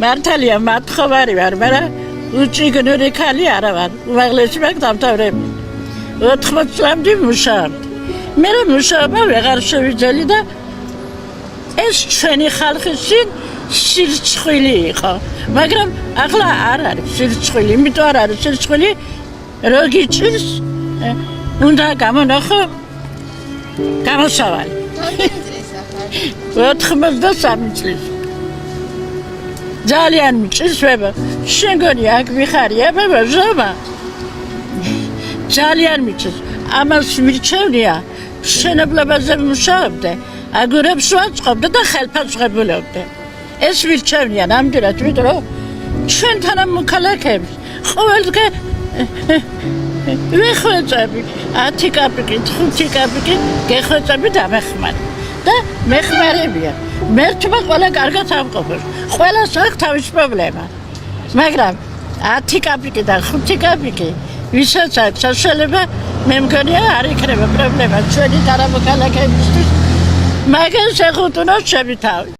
მართალია მათხოვარი ვარ, მაგრამ უჭიგნური ქალი არა ვარ. უმაღლესი მაგ დამთავრებული. 80 წლამდე მუშაობდი. მე მუშაობა ვეღარ შევიძელი და ეს ჩვენი ხალხის სირცხვილი იყო. მაგრამ ახლა არ არის სირცხვილი, იმიტომ არ არის სირცხვილი, რო გიჭირს უნდა გამონახო გამოსავალი. 93 წლის. ძალიან მიჭირს ვება. შენ გონი აქ მიხარია ბაბა ჟობა. ძალიან მიჭირს. ამას მირჩევნია შენობლებაზე მუშაობდე. აგურებს ვაწყობდე და ხელფას ვღებულობდე. ეს მირჩევნია ნამდვილად, ვიდრე ჩვენთან მოქალაქეებს ყოველდღე ვეხვეწები 10 კაპიკი, 5 კაპიკი გეხვეწები და მეხმარი. და მეხმარებია. მერთმა ყველა კარგად ამყოფებს. ყველას აქვს თავის პრობლემა. მაგრამ 10 კაპიკი და 5 კაპიკი ვისაც აქვს საშუალება, მე მგონია არ იქნება პრობლემა ჩვენი თანამოქალაქეებისთვის. მაგას ეხუტუნოთ ჩემი თავი.